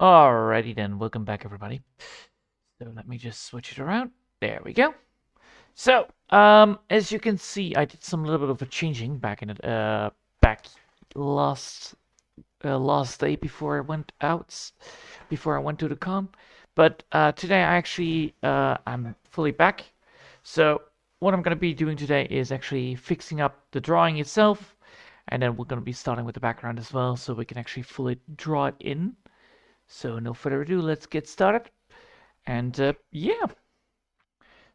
Alrighty then, welcome back everybody. So let me just switch it around. There we go. So, as you can see, I did some little bit of a changing back in it, back last last day before I went out, before I went to the con. But today I'm fully back. So what I'm gonna be doing today is actually fixing up the drawing itself, and then we're gonna be starting with the background as well, so we can actually fully draw it in. So no further ado, let's get started. And yeah,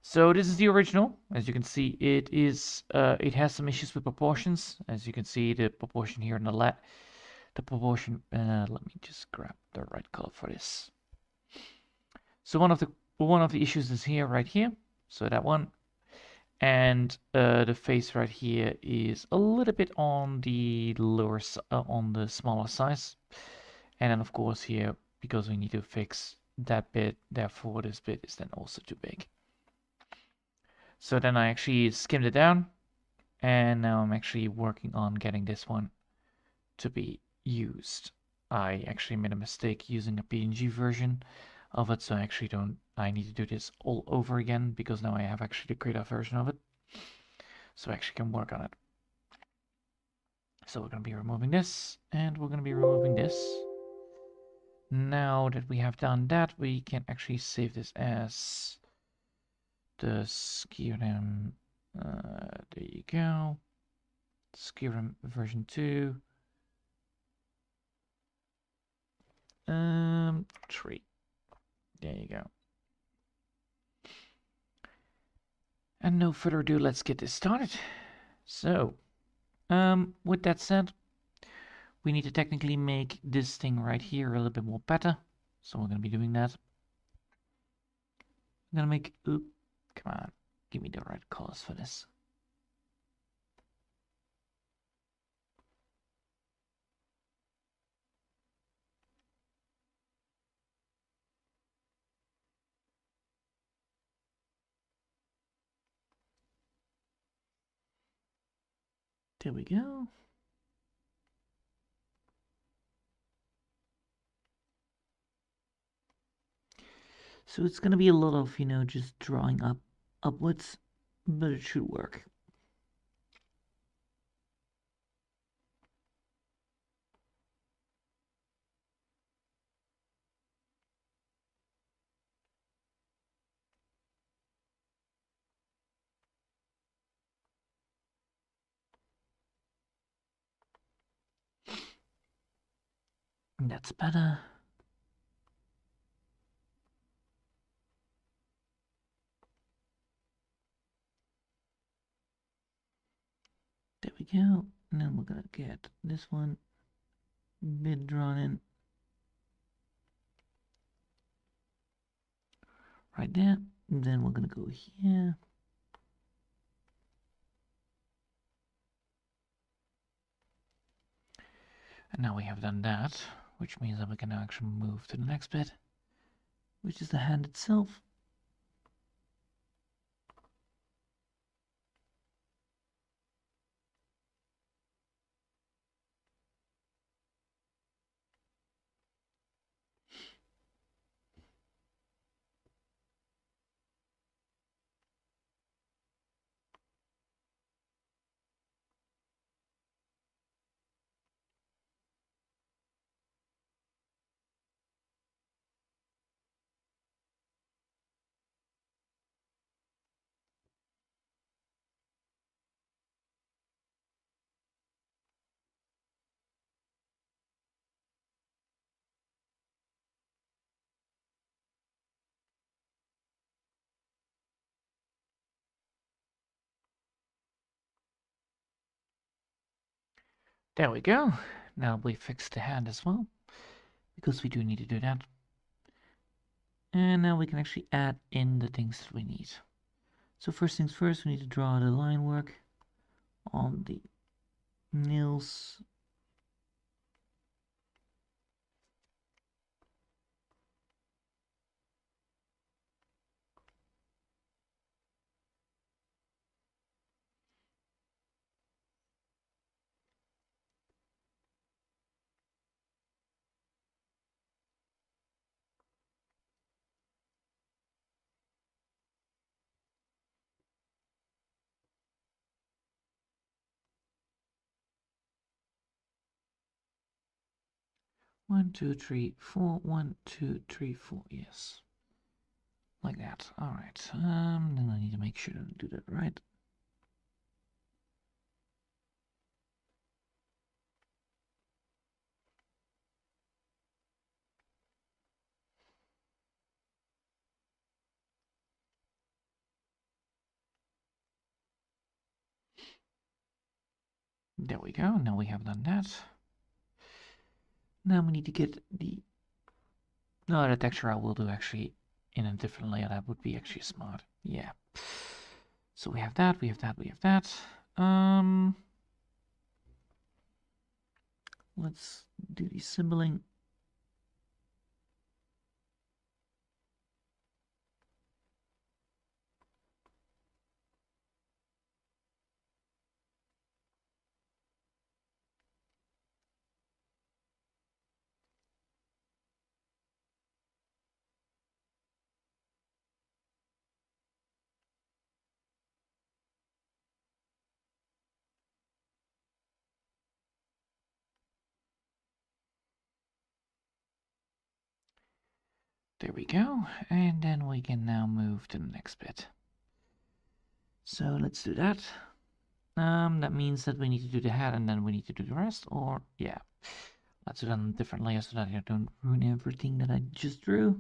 so this is the original. As you can see, it has some issues with proportions. As you can see, the proportion here on the left, the proportion. Let me just grab the right color for this. So one of the issues is here, right here. So that one, and the face right here is a little bit on the on the smaller size. And then of course here, because we need to fix that bit, therefore this bit is then also too big. So then I actually skimmed it down, and now I'm actually working on getting this one to be used. I actually made a mistake using a PNG version of it, so I need to do this all over again, because now I have actually the Krita version of it. So I actually can work on it. So we're going to be removing this, and we're going to be removing this. Now that we have done that, we can actually save this as the Skyrim. There you go. Skyrim version 2. 3. There you go. And no further ado, let's get this started. So, with that said, we need to technically make this thing right here a little bit more better. So we're going to be doing that. I'm going to make, come on, give me the right colors for this. There we go. So it's going to be a lot of, just drawing upwards, but it should work. That's better. There we go. And then we're going to get this one bit drawn in. Right there. And then we're going to go here. And now we have done that, which means that we can now actually move to the next bit, which is the hand itself. There we go. Now we fixed the hand as well, because we do need to do that. And now we can actually add in the things that we need. So first things first, we need to draw the line work on the nails. 1, 2, 3, 4. 1, 2, 3, 4. Yes. Like that. Alright. Then I need to make sure to do that right. There we go. Now we have done that. Now we need to get the... No, the texture I will do actually in a different layer. That would be actually smart. Yeah. So we have that, we have that, we have that. Let's do the symboling. There we go. And then we can now move to the next bit. So let's do that. That means that we need to do the head and then we need to do the rest, or yeah. Let's do it on different layers so that I don't ruin everything that I just drew.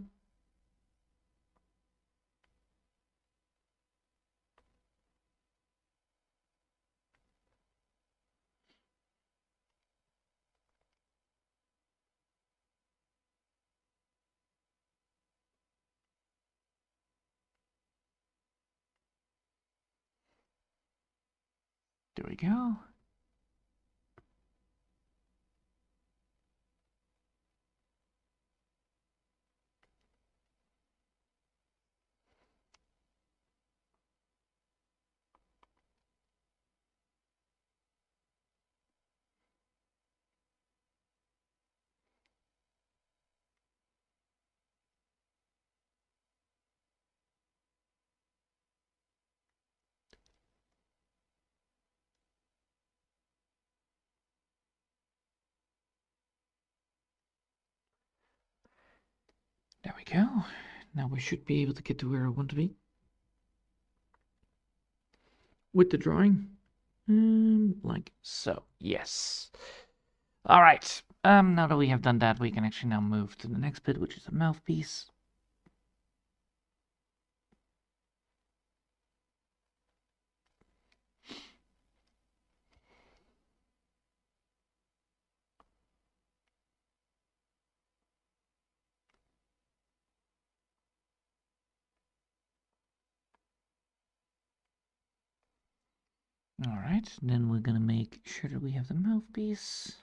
There we go. There we go. Now we should be able to get to where I want to be with the drawing. Like so. Yes. All right. Now that we have done that, we can actually now move to the next bit, which is a mouthpiece. All right. Then we're gonna make sure that we have the mouthpiece.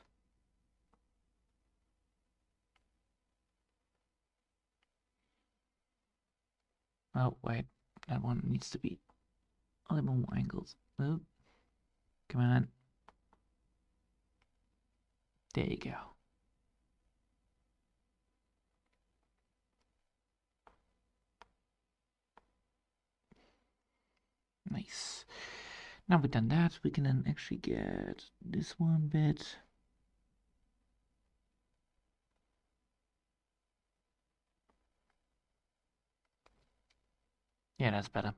Oh, wait. That one needs to be a little more angled. Oh, come on. There you go. Nice. Now we've done that, we can then actually get this one bit. Yeah, that's better.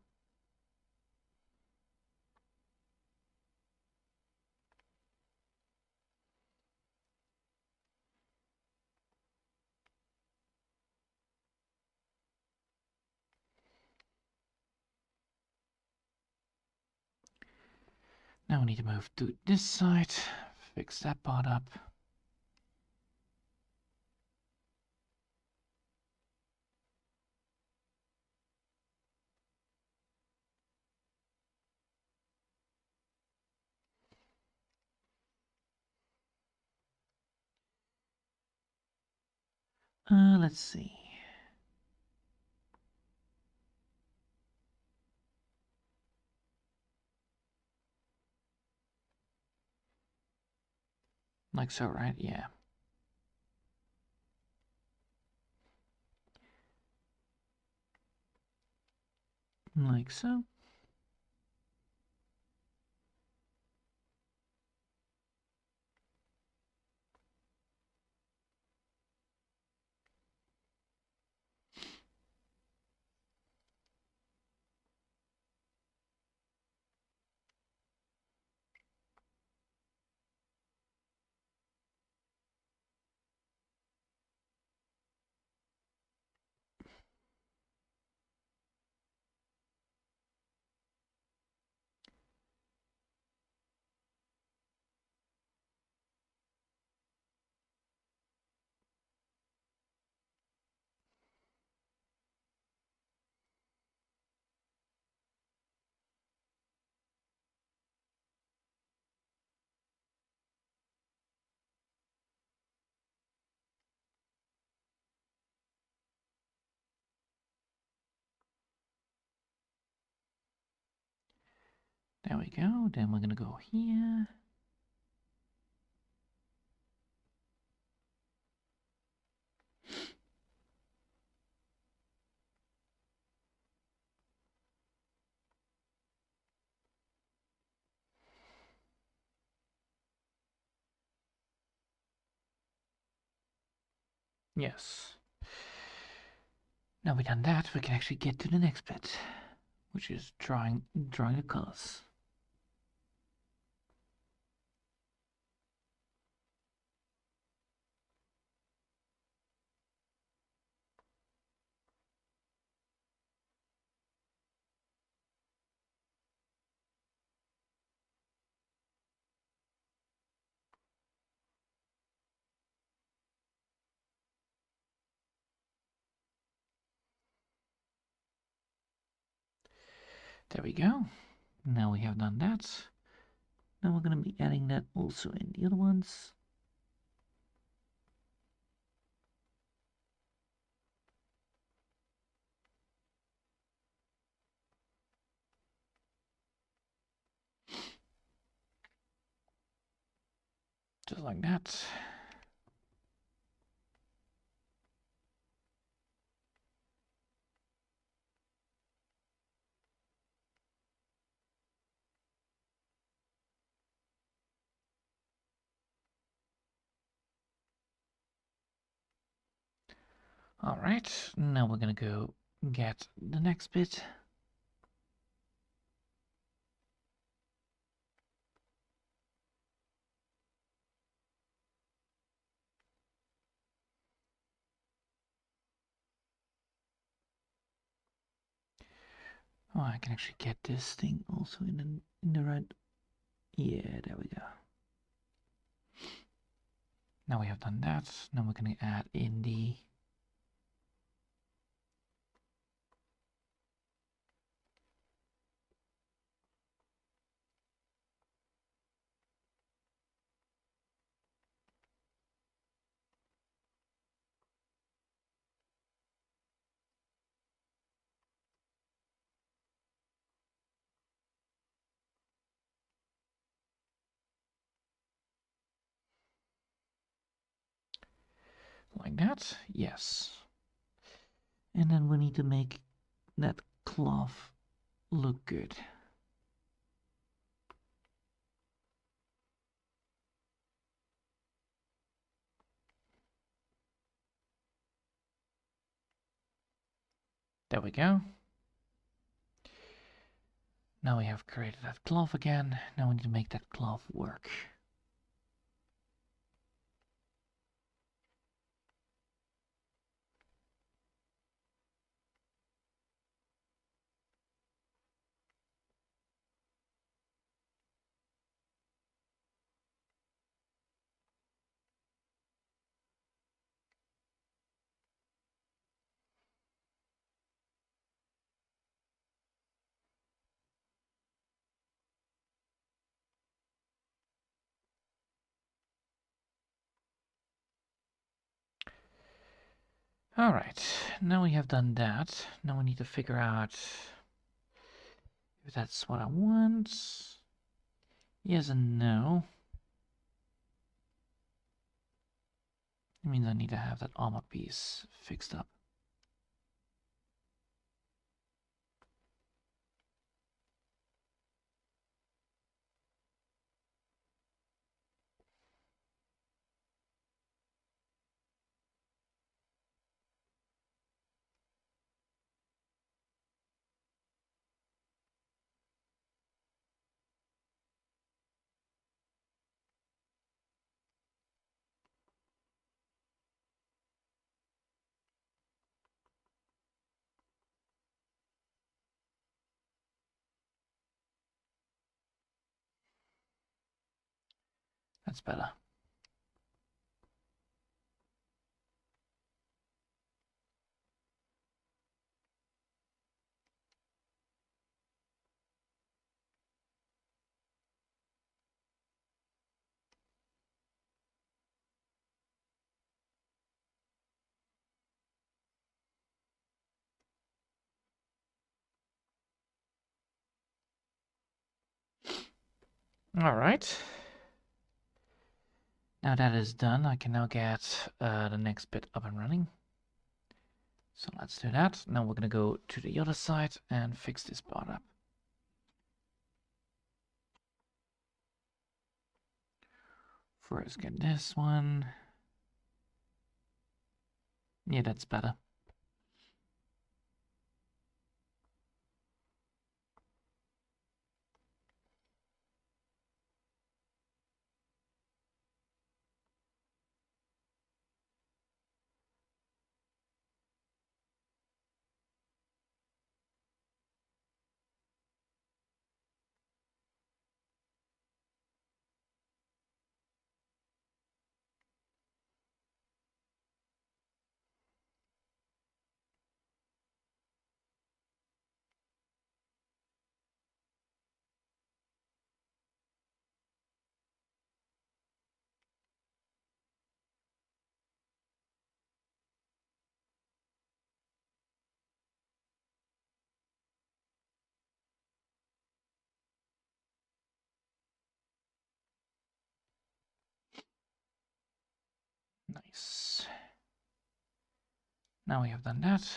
Now we need to move to this side, fix that part up. Let's see. Like so, right? Yeah. Like so. There we go. Then we're going to go here. Yes. Now we've done that, we can actually get to the next bit, which is drawing the colors. There we go. Now we have done that. Now we're going to be adding that also in the other ones. Just like that. All right, now we're going to go get the next bit. Oh, I can actually get this thing also in the right. Yeah, there we go. Now we have done that. Now we're going to add in the like that. Yes. And then we need to make that cloth look good. There we go. Now we have created that cloth again. Now we need to make that cloth work. All right, now we have done that. Now we need to figure out if that's what I want. Yes and no. It means I need to have that armor piece fixed up. That's better. All right. Now that is done, I can now get the next bit up and running. So let's do that. Now we're gonna go to the other side and fix this part up. First get this one. Yeah, that's better. Nice. Now we have done that.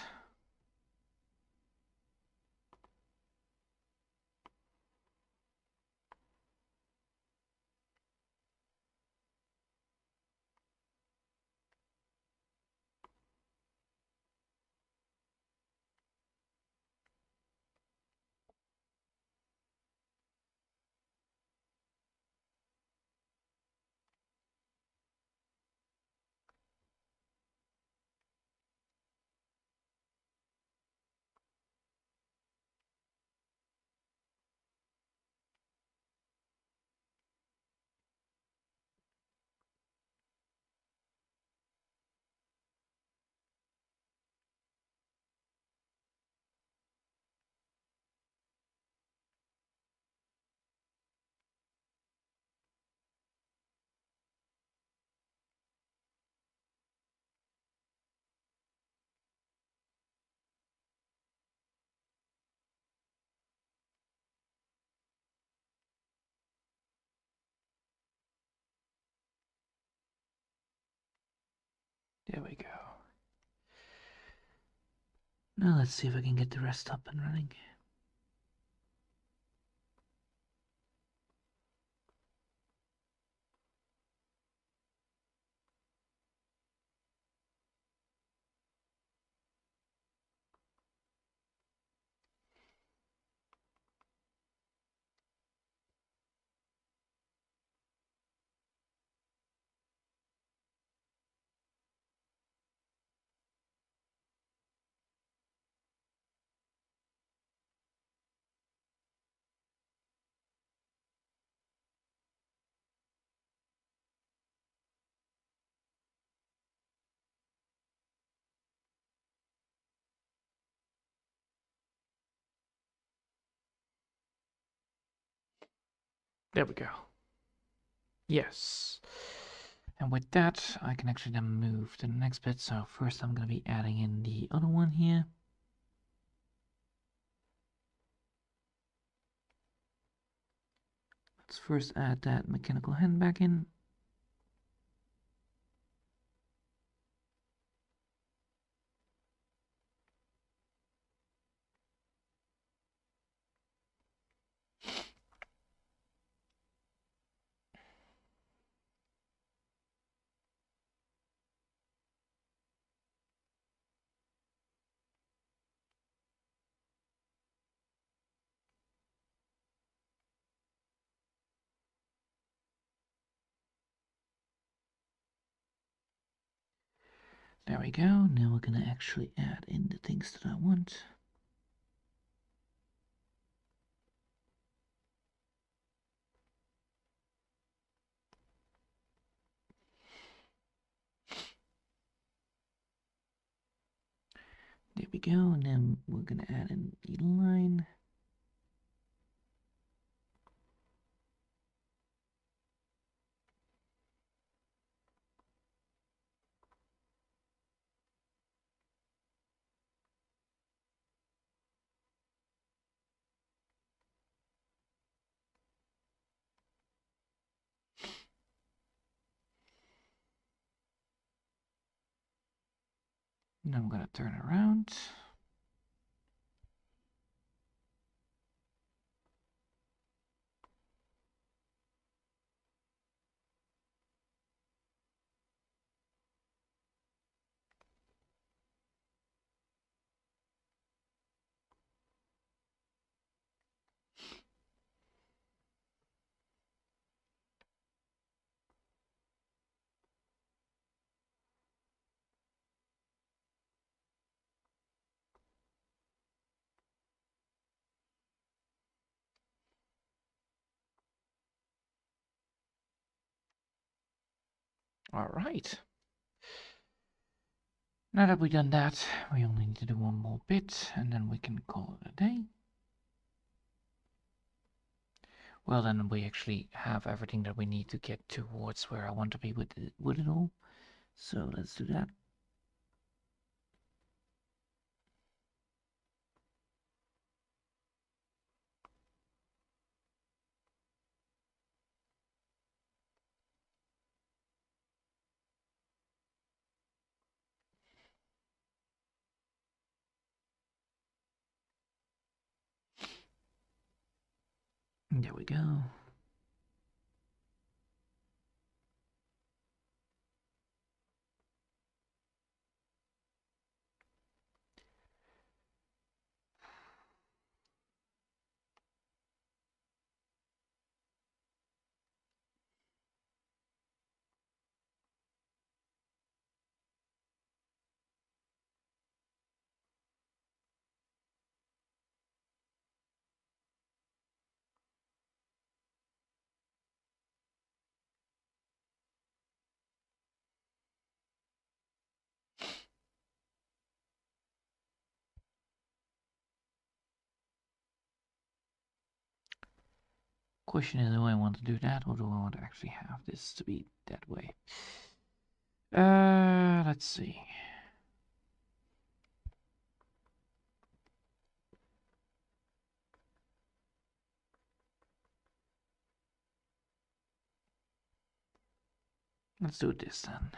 There we go. Now let's see if I can get the rest up and running. There we go. Yes. And with that, I can actually then move to the next bit. So first I'm going to be adding in the other one here. Let's first add that mechanical hand back in. There we go. Now we're going to actually add in the things that I want. There we go. And then we're going to add in the line. And I'm gonna turn around. All right. Now that we've done that, we only need to do one more bit, and then we can call it a day. Well, then we actually have everything that we need to get towards where I want to be with it all. So let's do that. There we go. Question is, do I want to do that, or do I want to actually have this to be that way? Let's see. Let's do this then.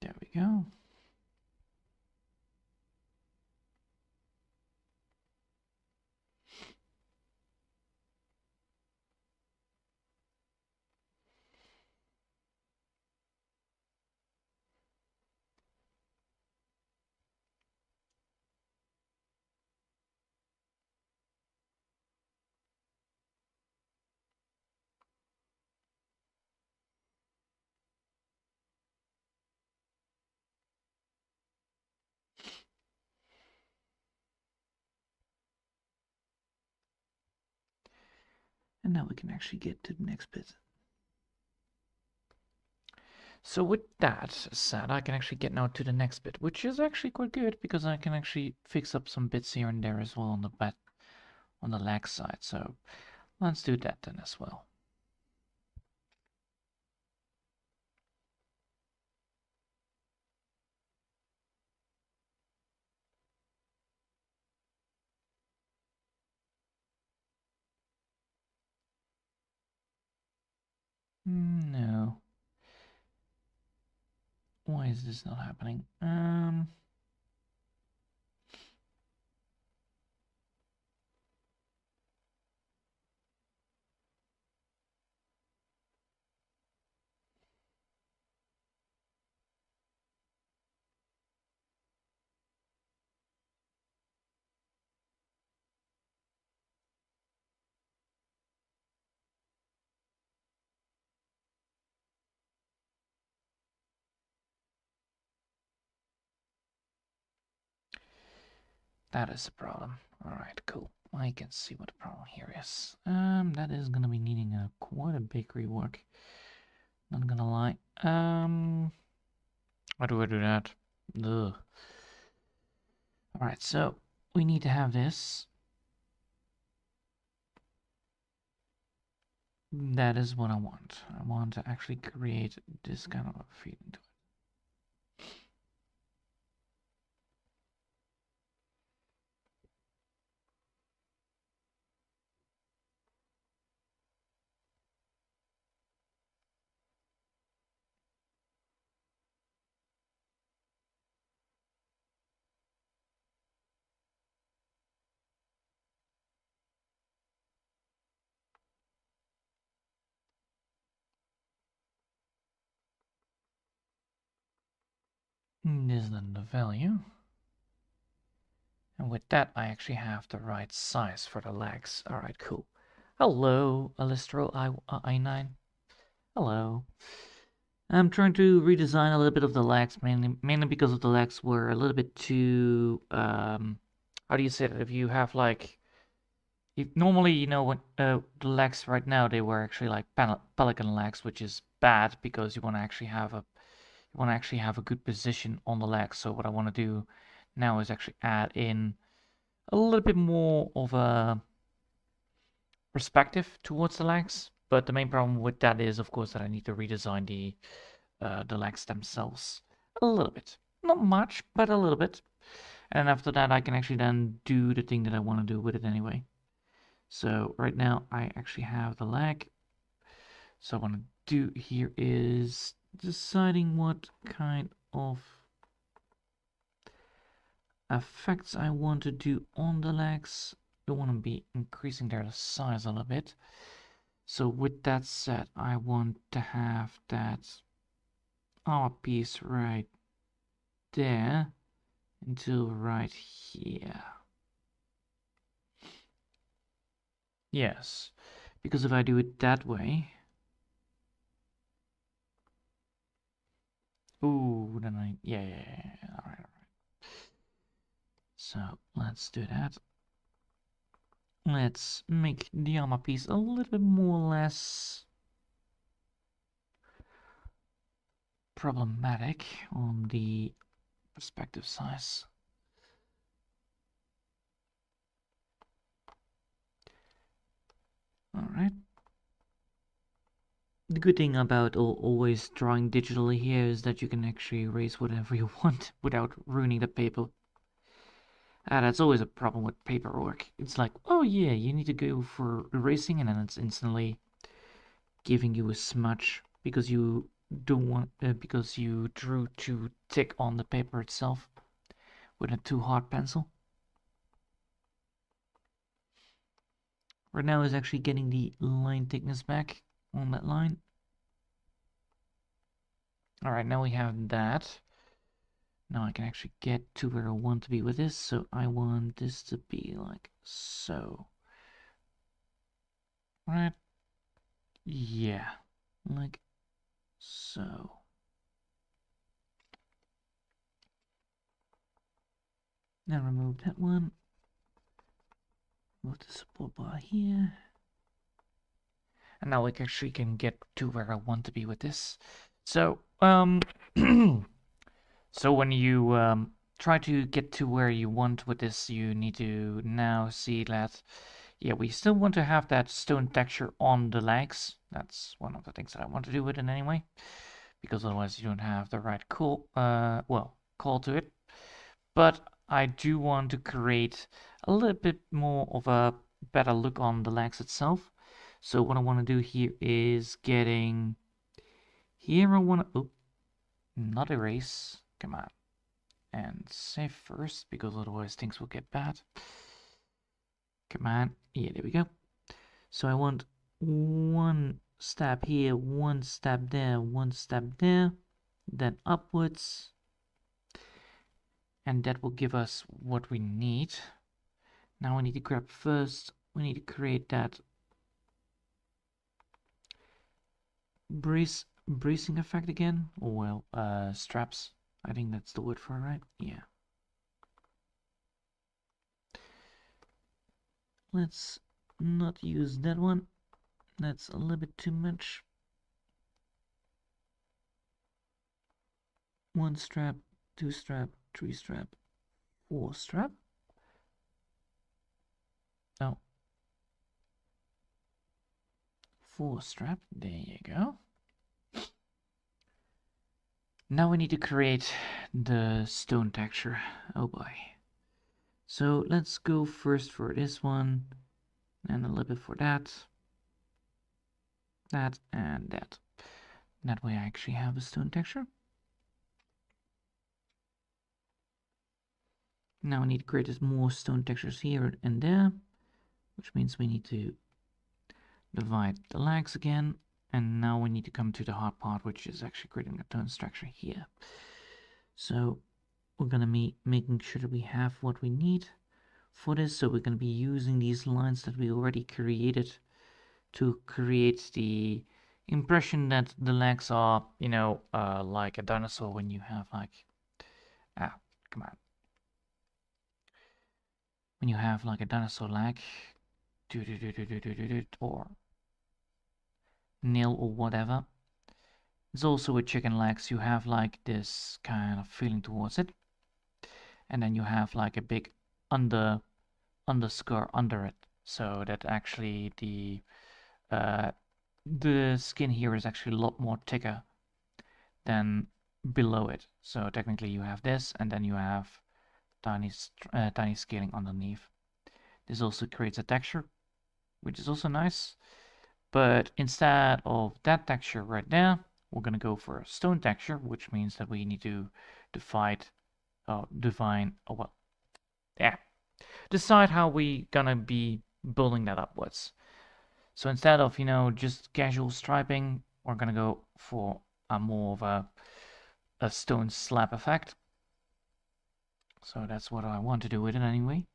There we go. And now we can actually get to the next bit. So with that said, I can actually get now to the next bit, which is actually quite good because I can actually fix up some bits here and there as well on the leg side. So let's do that then as well. No. Why is this not happening? That is a problem. Alright, cool. I can see what the problem here is. That is gonna be needing quite a big rework. Not gonna lie. How do I do that? Ugh. Alright, so we need to have this. That is what I want. I want to actually create this kind of a feed into it. Is then the value. And with that, I actually have the right size for the legs. All right, cool. Hello, Alistro I9. Hello. I'm trying to redesign a little bit of the legs, mainly because of the legs were a little bit too how do you say that? If you have like if normally when the legs right now they were actually like pelican legs, which is bad because you want to actually have a good position on the legs. So what I want to do now is actually add in a little bit more of a perspective towards the legs. But the main problem with that is, of course, that I need to redesign the legs themselves a little bit. Not much, but a little bit. And after that, I can actually then do the thing that I want to do with it anyway. So right now, I actually have the leg. So what I want to do here is deciding what kind of effects I want to do on the legs. I want to be increasing their size a little bit. So with that said, I want to have that armor piece right there until right here. Yes, because if I do it that way, ooh, then yeah. All right. So let's do that. Let's make the armor piece a little bit more or less problematic on the perspective size. All right. The good thing about always drawing digitally here is that you can actually erase whatever you want without ruining the paper. That's always a problem with paperwork. It's like, oh yeah, you need to go for erasing, and then it's instantly giving you a smudge because you don't want because you drew too thick on the paper itself with a too hard pencil. Right now is actually getting the line thickness back on that line. All right, now we have that. Now I can actually get to where I want to be with this. So I want this to be like so. Right? Yeah, like so. Now remove that one. Move the support bar here. And now we actually can get to where I want to be with this. So, so when you try to get to where you want with this, you need to now see that, yeah, we still want to have that stone texture on the legs. That's one of the things that I want to do with it anyway, because otherwise you don't have the right call to it. But I do want to create a little bit more of a better look on the legs itself. So what I want to do here is getting here. I want to not erase. Come on, and save first because otherwise things will get bad. Come on, yeah, there we go. So I want one step here, one step there, one step there, then upwards, and that will give us what we need. Now we need to grab first. We need to create that bracing effect again, or well, straps. I think that's the word for it, right? Yeah. Let's not use that one. That's a little bit too much. One strap, two strap, three strap, four strap. Oh. Four strap. There you go. Now we need to create the stone texture. Oh boy. So let's go first for this one, and a little bit for that, that, and that. That way I actually have a stone texture. Now I need to create more stone textures here and there, which means we need to divide the legs again. And now we need to come to the hard part, which is actually creating a stone structure here. So we're gonna be making sure that we have what we need for this. So we're gonna be using these lines that we already created to create the impression that the legs are, like a dinosaur when you have like, come on. When you have like a dinosaur leg, or nail or whatever. It's also with chicken legs, you have like this kind of feeling towards it. And then you have like a big underscore under it. So that actually the skin here is actually a lot more thicker than below it. So technically you have this, and then you have tiny scaling underneath. This also creates a texture, which is also nice. But instead of that texture right there, we're gonna go for a stone texture, which means that we need to decide how we gonna be building that upwards. So instead of, just casual striping, we're gonna go for a more of a stone slab effect. So that's what I want to do with it anyway.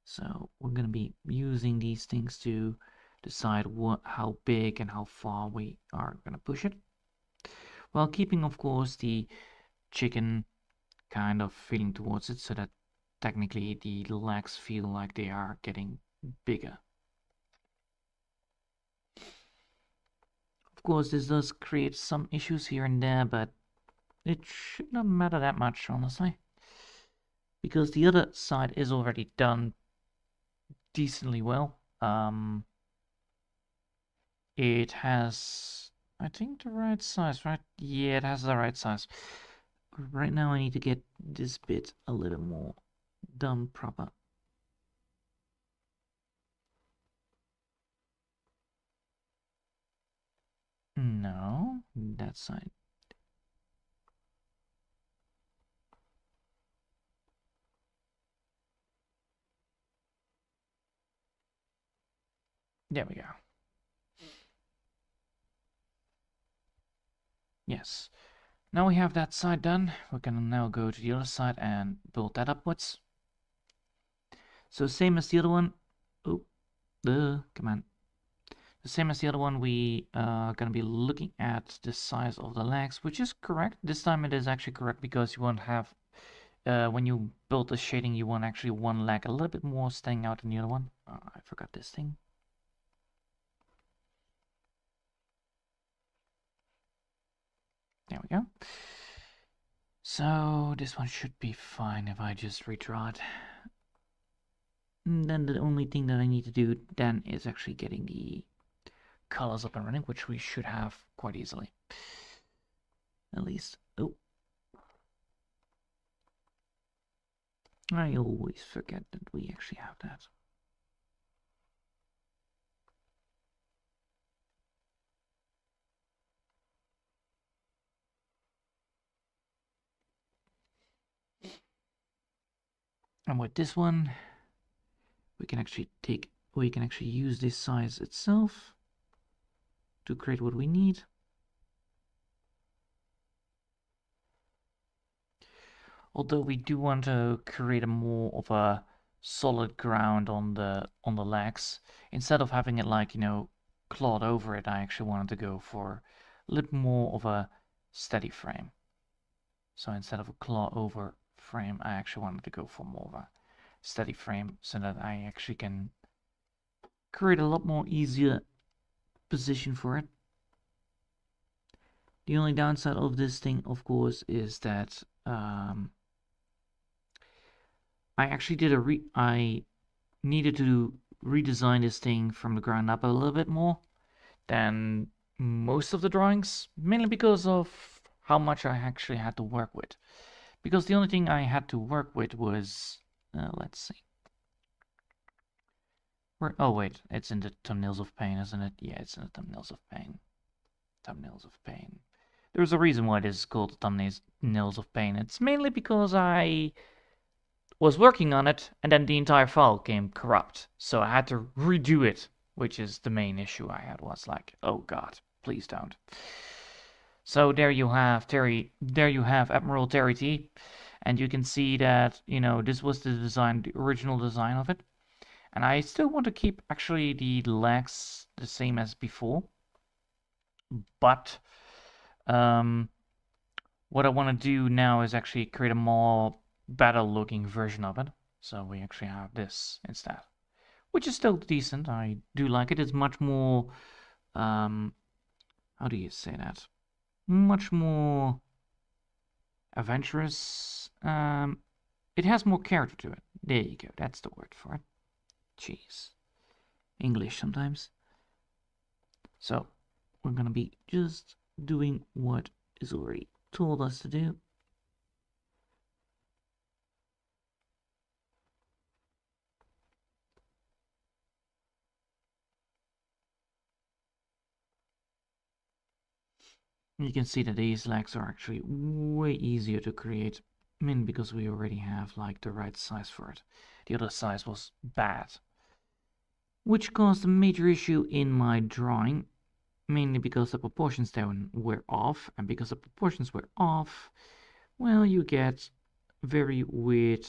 So we're gonna be using these things to decide how big and how far we are gonna push it, while keeping, of course, the chicken kind of feeling towards it, so that technically the legs feel like they are getting bigger. Of course, this does create some issues here and there, but it should not matter that much, honestly, because the other side is already done decently well. It has, I think, the right size, right? Yeah, it has the right size. Right now I need to get this bit a little more done proper. No, that side. There we go. Yes. Now we have that side done. We're gonna now go to the other side and build that upwards. So same as the other one. Oh, come on. The same as the other one, we are gonna be looking at the size of the legs, which is correct. This time it is actually correct because you won't have, when you build the shading, you want actually one leg a little bit more standing out than the other one. I forgot this thing. There we go. So this one should be fine if I just redraw it. And then the only thing that I need to do then is actually getting the colors up and running, which we should have quite easily. At least. Oh. I always forget that we actually have that. And with this one, we can actually use this size itself to create what we need. Although we do want to create a more of a solid ground on the legs, instead of having it like, clawed over it, I actually wanted to go for a little more of a steady frame. So instead of a claw over frame, I actually wanted to go for more of a steady frame, so that I actually can create a lot more easier position for it. The only downside of this thing, of course, is that I actually I needed to redesign this thing from the ground up a little bit more than most of the drawings, mainly because of how much I actually had to work with. Because the only thing I had to work with was, let's see. Oh wait, it's in the thumbnails of pain, isn't it? Yeah, it's in the thumbnails of pain. Thumbnails of pain. There's a reason why this is called thumbnails of pain. It's mainly because I was working on it, and then the entire file came corrupt. So I had to redo it, which is the main issue I had. Was like, oh god, please don't. So there you have Terry. There you have Admiral Terry T, and you can see that this was the design, the original design of it. And I still want to keep actually the legs the same as before, but um, what I want to do now is actually create a more better looking version of it. So we actually have this instead, which is still decent. I do like it. It's much more, how do you say that? Much more adventurous. It has more character to it. There you go. That's the word for it. Jeez. English sometimes. So we're gonna be just doing what is already told us to do. You can see that these legs are actually way easier to create. I mean, because we already have like the right size for it. The other size was bad, which caused a major issue in my drawing, mainly because the proportions then were off, and because the proportions were off, well, you get very weird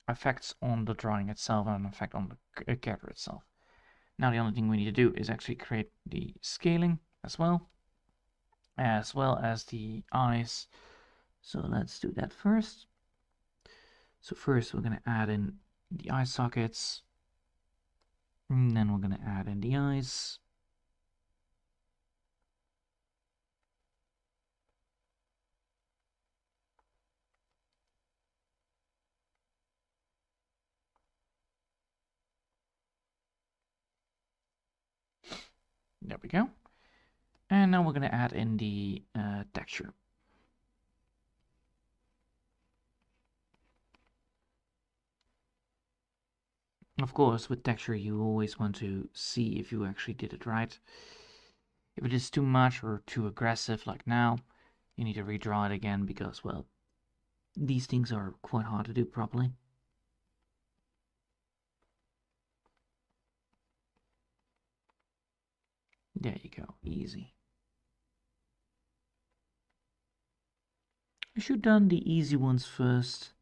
effects on the drawing itself and an effect on the character itself. Now the only thing we need to do is actually create the scaling as well as the eyes. So let's do that first. So first we're going to add in the eye sockets, and then we're going to add in the eyes. There we go. And now we're going to add in the texture. Of course, with texture, you always want to see if you actually did it right. If it is too much or too aggressive, like now, you need to redraw it again because, well, these things are quite hard to do properly. There you go, easy. I should have done the easy ones first.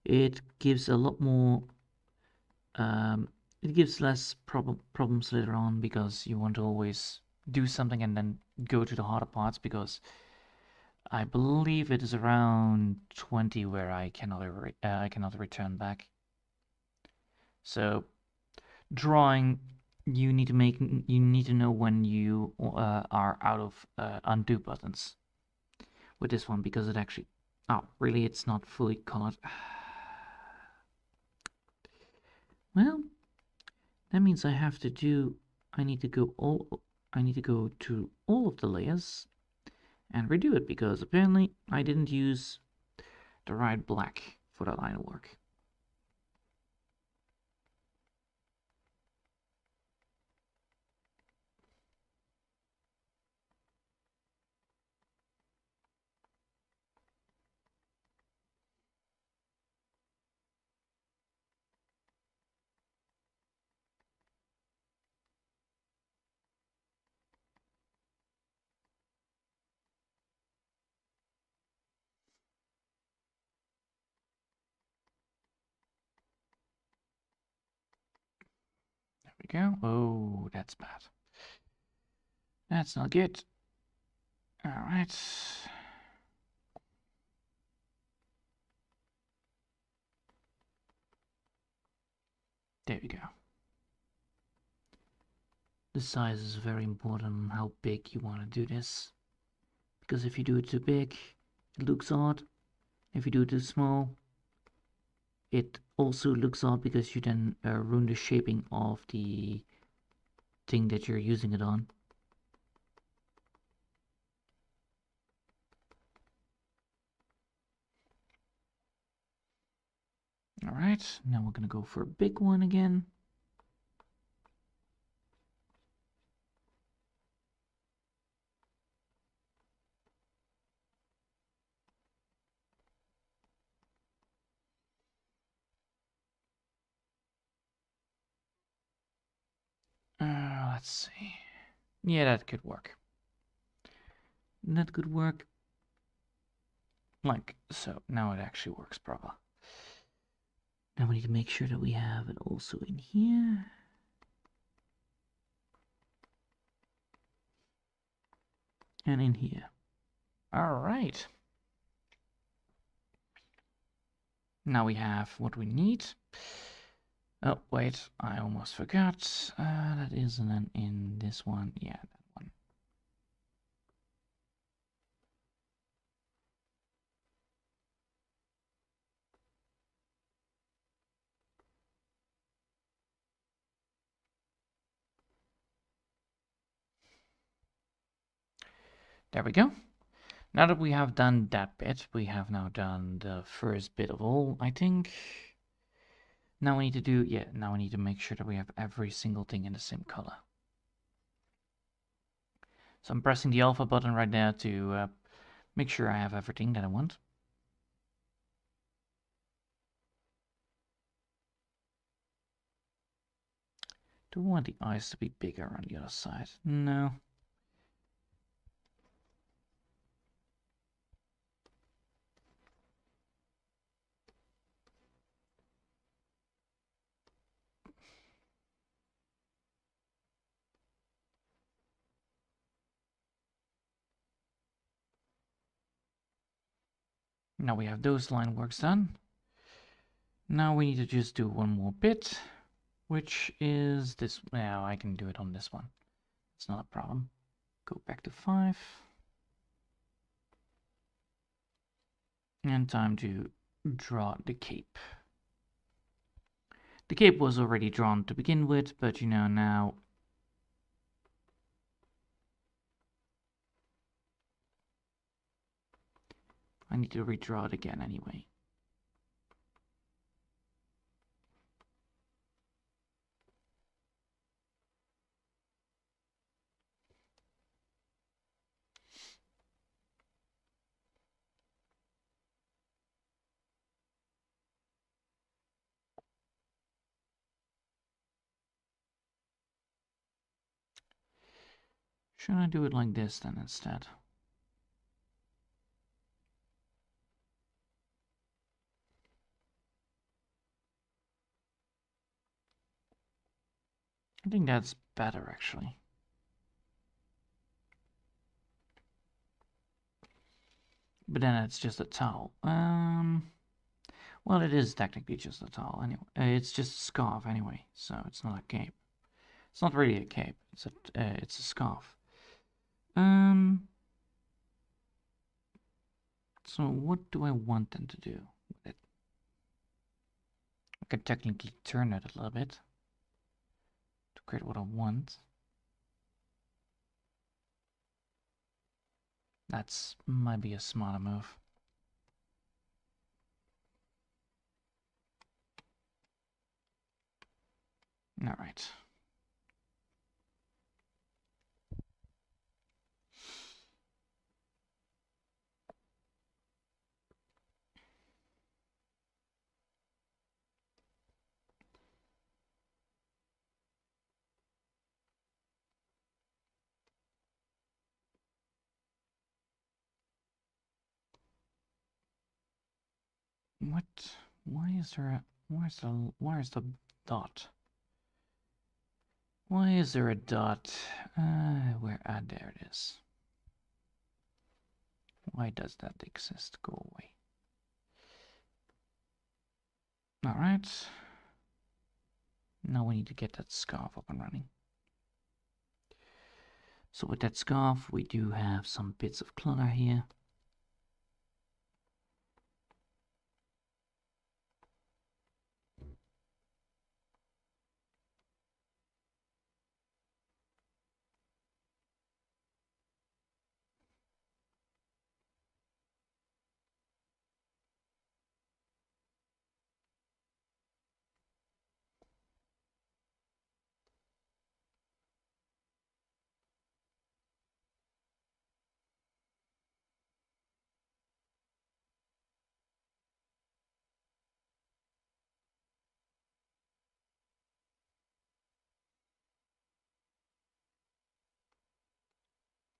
It gives a lot more, it gives less problems later on because you want to always do something and then go to the harder parts, because I believe it is around 20 where I cannot return back. So drawing, you need to know when you are out of undo buttons with this one, because it actually, oh really, it's not fully colored. Well, that means I need to go to all of the layers and redo it, because apparently I didn't use the right black for that line of work. There we go. Oh, that's bad. That's not good. All right. There we go. The size is very important on how big you want to do this, because if you do it too big, it looks odd. If you do it too small, it also looks odd, because you then ruin the shaping of the thing that you're using it on. Alright, now we're gonna go for a big one again. Let's see. Yeah, that could work. that could work like so. Now it actually works proper. Now we need to make sure that we have it also in here. And in here. All right. Now we have what we need. Oh, wait, I almost forgot. That isn't in this one. Yeah, that one. There we go. Now that we have done that bit, we have now done the first bit of all, I think. Now we need to do, yeah, now we need to make sure that we have every single thing in the same color. So I'm pressing the alpha button right now to make sure I have everything that I want. Do we want the eyes to be bigger on the other side? No. Now we have those line works done. Now we need to just do one more bit, which is this. Now I can do it on this one. It's not a problem. Go back to 5. And time to draw the cape. The cape was already drawn to begin with, but you know, now I need to redraw it again anyway. Should I do it like this then instead? I think that's better actually. But then it's just a towel. Well, it is technically just a towel anyway. It's just a scarf anyway, so it's not a cape. It's not really a cape. It's a scarf. So what do I want them to do with it? I could technically turn it a little bit to create what I want. That's might be a smarter move. All right. What? Why is there a? Where's the dot? Why is there a dot? Where? Ah, there it is. Why does that exist? Go away. All right. Now we need to get that scarf up and running. So with that scarf, we do have some bits of clutter here.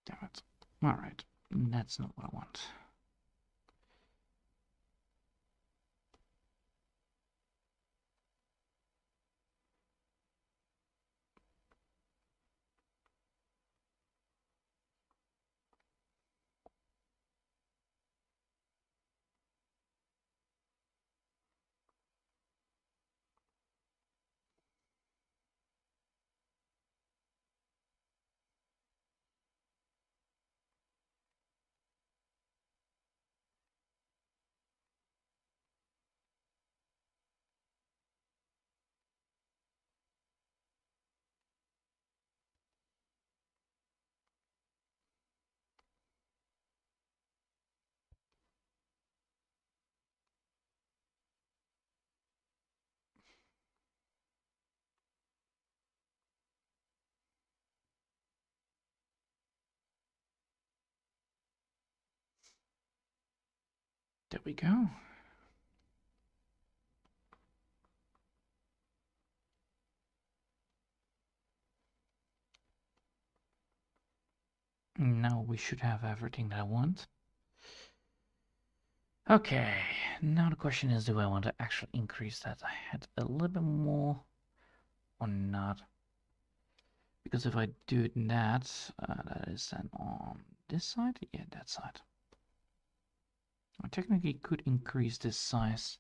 Damn it. All right. That's not what I want. There we go. Now we should have everything that I want. Okay, now the question is, do I want to actually increase that head a little bit more or not? Because if I do that, that is then on this side? Yeah, that side. I technically could increase this size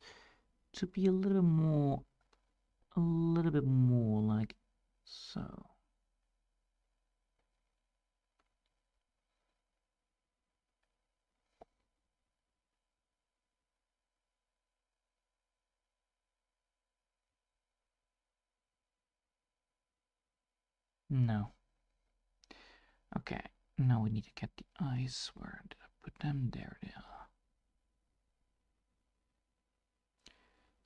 to be a little bit more like so. No. Okay, now we need to get the eyes. Where did I put them? There they are.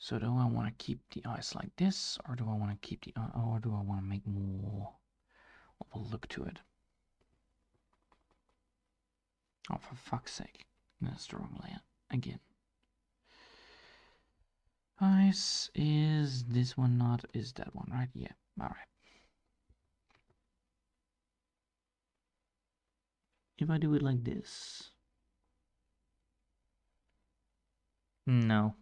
So do I want to keep the eyes like this, or do I want to keep the or do I want to make more of a look to it? Oh, for fuck's sake. That's the wrong layout. Again. Eyes is this one not? Is that one, right? Yeah, alright. If I do it like this. No.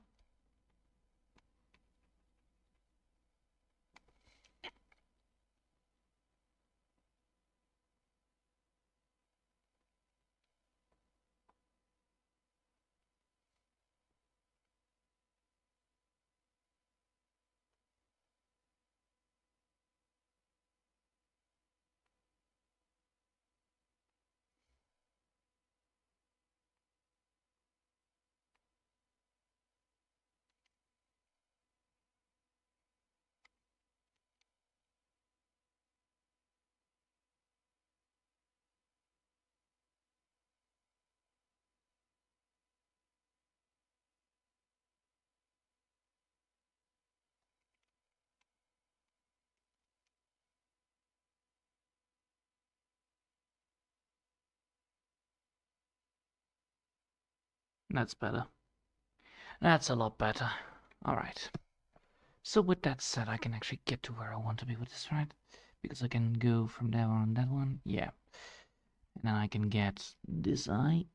That's better. That's a lot better. Alright. So with that said, I can actually get to where I want to be with this, right? Because I can go from there on that one. Yeah. And then I can get this eye.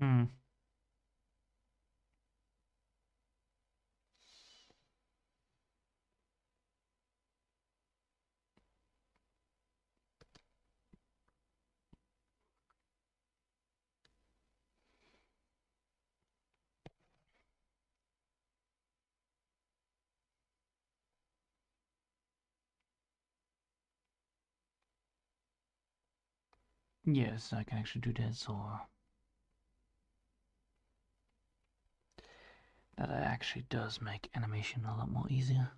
Hmm. Yes, I can actually do this, or that actually does make animation a lot more easier.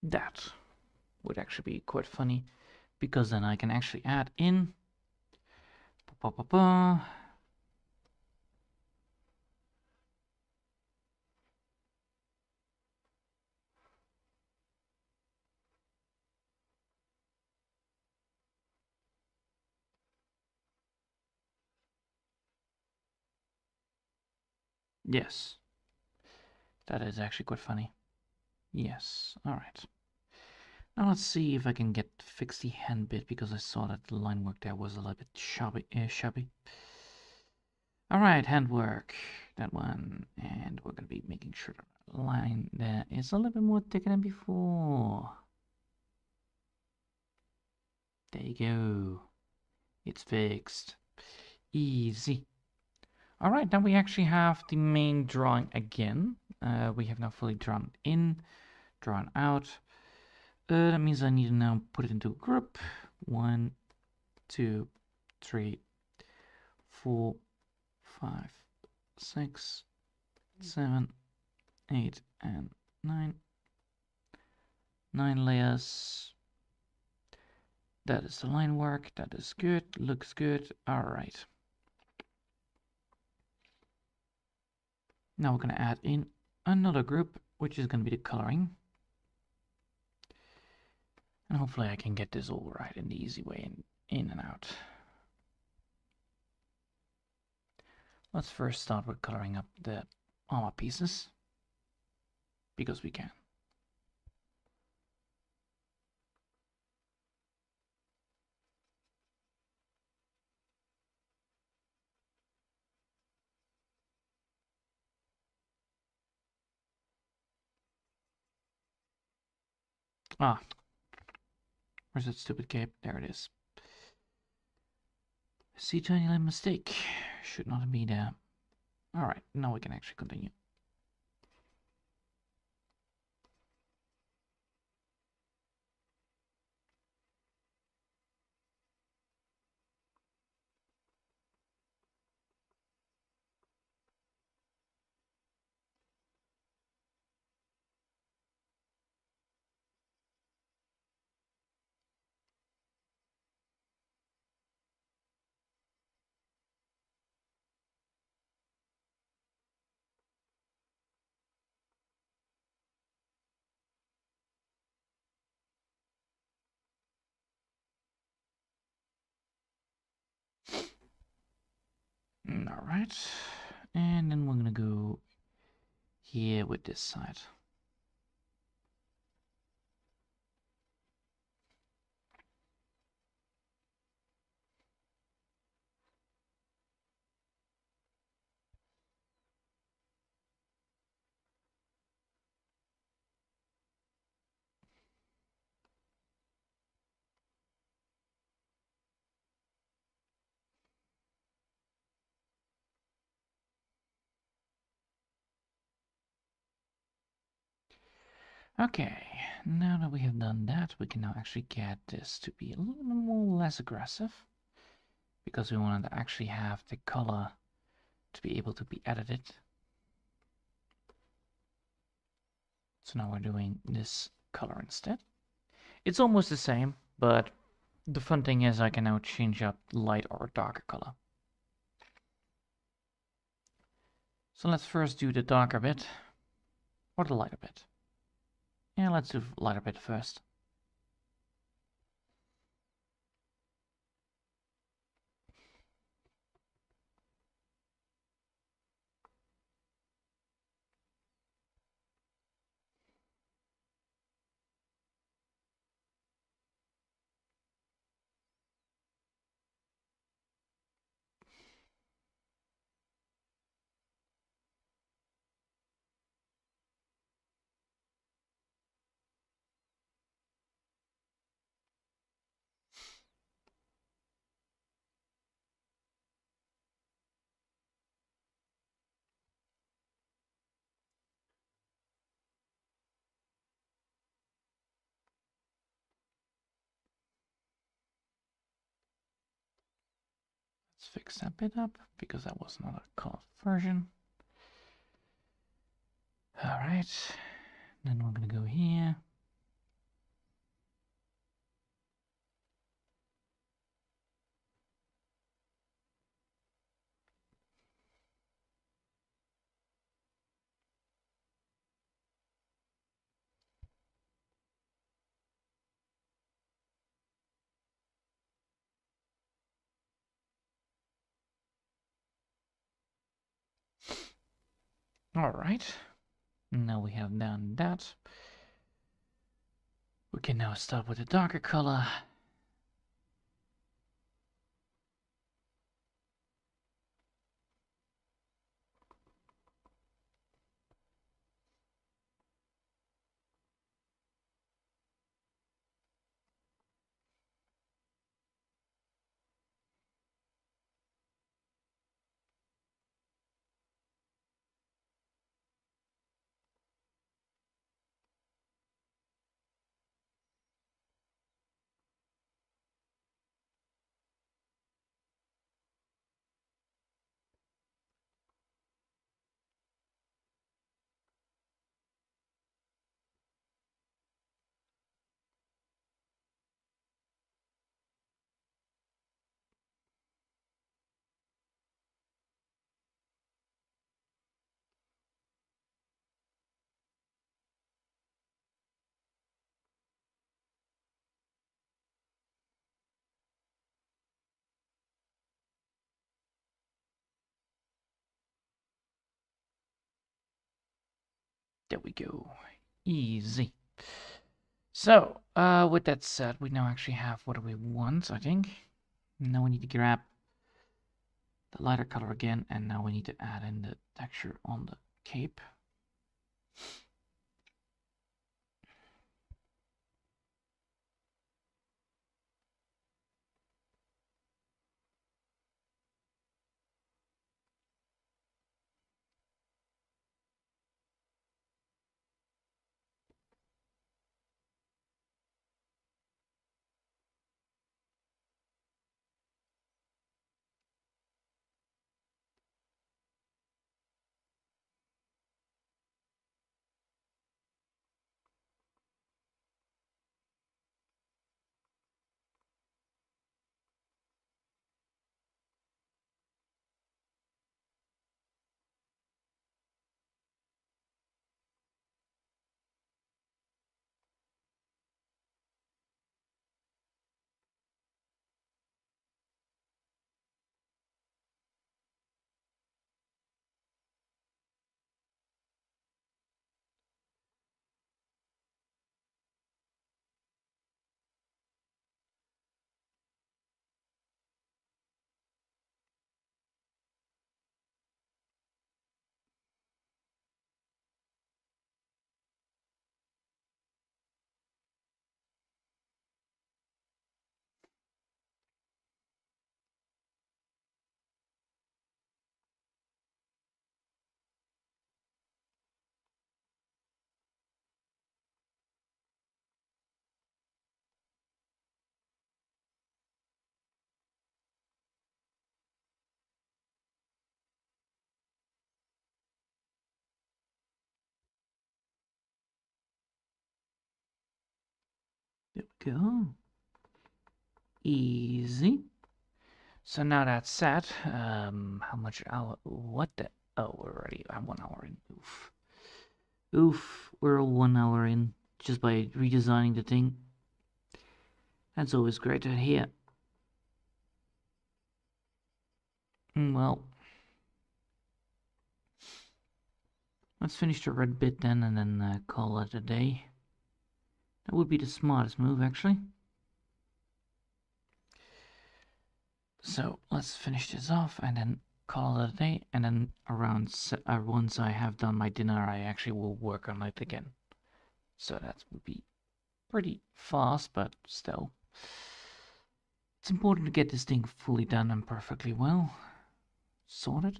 That would actually be quite funny, because then I can actually add in. Yes, that is actually quite funny. Yes, alright. Now let's see if I can fix the hand bit, because I saw that the line work there was a little bit shabby. Alright, handwork, that one, and we're gonna be making sure the line there is a little bit more thicker than before. There you go. It's fixed. Easy. Alright, now we actually have the main drawing again. We have now fully drawn in, drawn out. That means I need to now put it into a group. 1, 2, 3, 4, 5, 6, 7, 8, and 9. 9 layers. That is the line work. That is good. Looks good. Alright. Now we're going to add in another group, which is going to be the coloring. And hopefully I can get this all right in the easy way, in and out. Let's first start with coloring up the armor pieces, because we can. Ah, where's that stupid cape? There it is. See, tiny little mistake. Should not be there. Alright, now we can actually continue. Alright, and then we're gonna go here with this side. Okay, now that we have done that, we can now actually get this to be a little bit more less aggressive, because we wanted to actually have the color to be able to be edited. So now we're doing this color instead. It's almost the same, but the fun thing is I can now change up light or darker color. So let's first do the darker bit, or the lighter bit. Yeah, let's do the lighter bit first. fix that bit up because that was not a colored version. All right, then we're gonna go here. All right, now we have done that. We can now start with a darker color. There we go. Easy. So, with that said, we now actually have what we want, I think. Now we need to grab the lighter color again, and now we need to add in the texture on the cape. There we go. Easy. So now that's set. How much hour? What the? Oh, we're already 1 hour in. Oof. Oof. We're 1 hour in just by redesigning the thing. That's always great to hear. Well, let's finish the red bit then, and then call it a day. That would be the smartest move, actually. So let's finish this off and then call it a day. And then around once I have done my dinner, I actually will work on it again. So that would be pretty fast, but still. It's important to get this thing fully done and perfectly well sorted.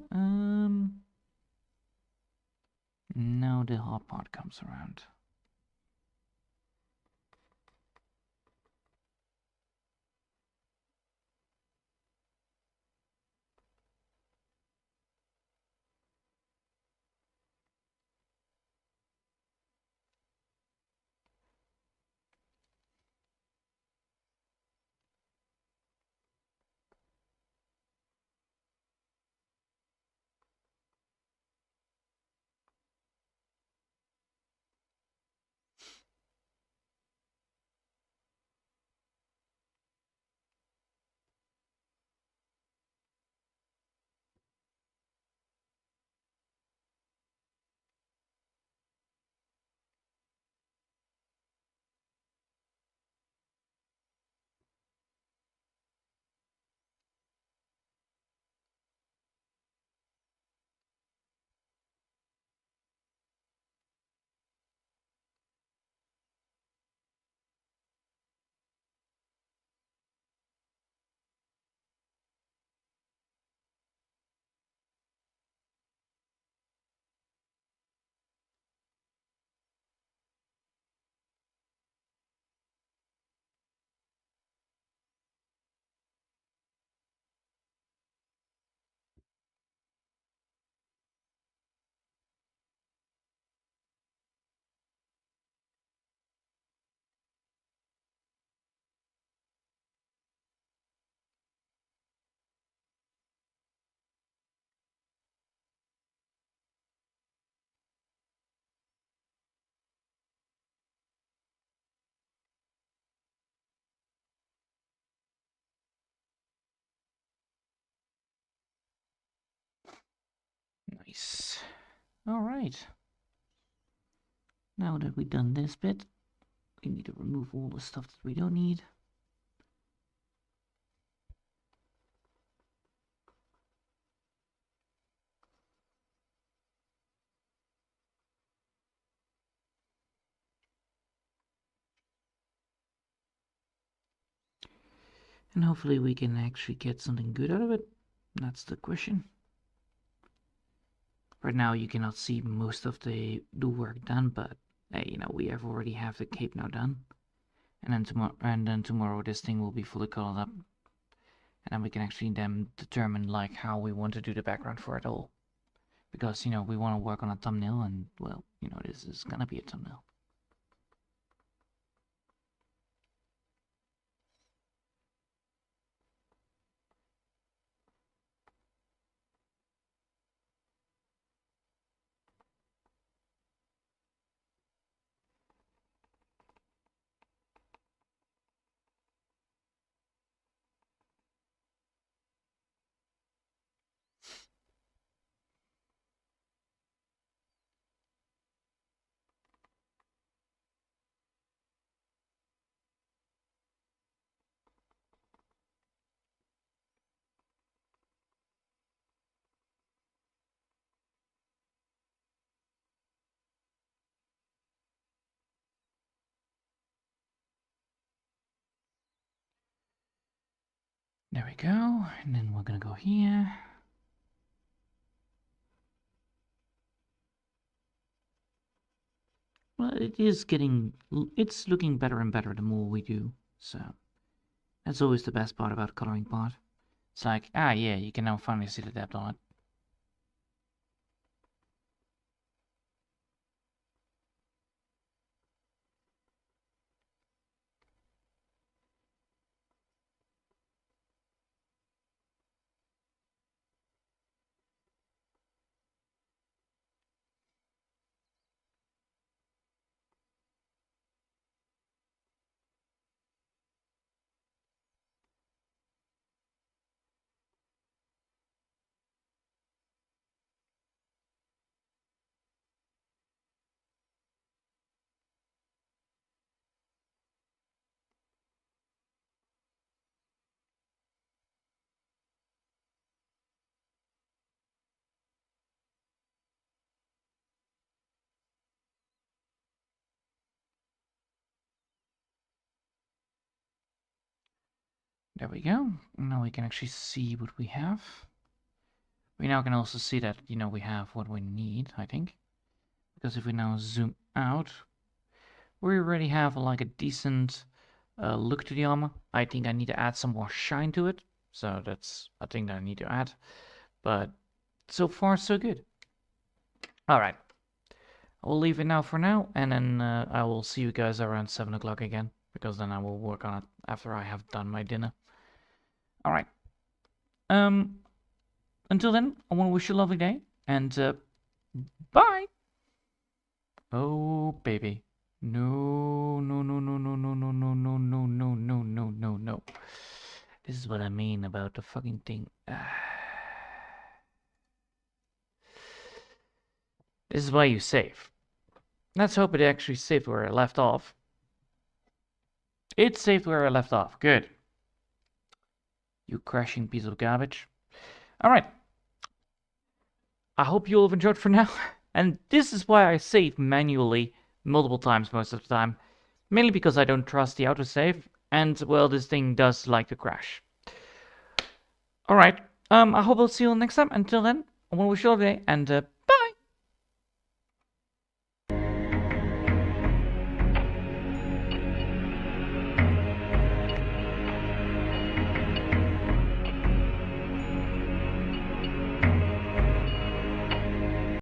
Now the hard part comes around. Nice. All right. Now that we've done this bit, we need to remove all the stuff that we don't need. And hopefully we can actually get something good out of it. That's the question. Right now you cannot see most of the work done, but you know, we already have the cape now done. And then tomorrow this thing will be fully colored up. And then we can actually then determine like how we want to do the background for it all. Because, you know, we want to work on a thumbnail and, well, you know, this is gonna be a thumbnail. There we go, and then we're gonna go here. Well, it's looking better and better the more we do, so that's always the best part about coloring part. It's like, yeah, you can now finally see the depth on it. There we go. Now we can actually see what we have. We now can also see that, you know, we have what we need, I think. Because if we now zoom out, we already have like a decent look to the armor. I think I need to add some more shine to it. So that's a thing that I need to add. But so far, so good. All right. I will leave it now for now. And then I will see you guys around 7 o'clock again. Because then I will work on it after I have done my dinner. All right. Until then, I want to wish you a lovely day. And bye. Oh, baby. No, no, no, no, no, no, no, no, no, no, no, no, no, no, no. This is what I mean about the fucking thing. This is why you save. Let's hope it actually saved where I left off. It saved where I left off. Good. You crashing piece of garbage. Alright. I hope you all have enjoyed for now. And this is why I save manually multiple times most of the time. Mainly because I don't trust the autosave. And, well, this thing does like to crash. Alright. I hope I'll see you all next time. Until then, I want to wish you all a day. And,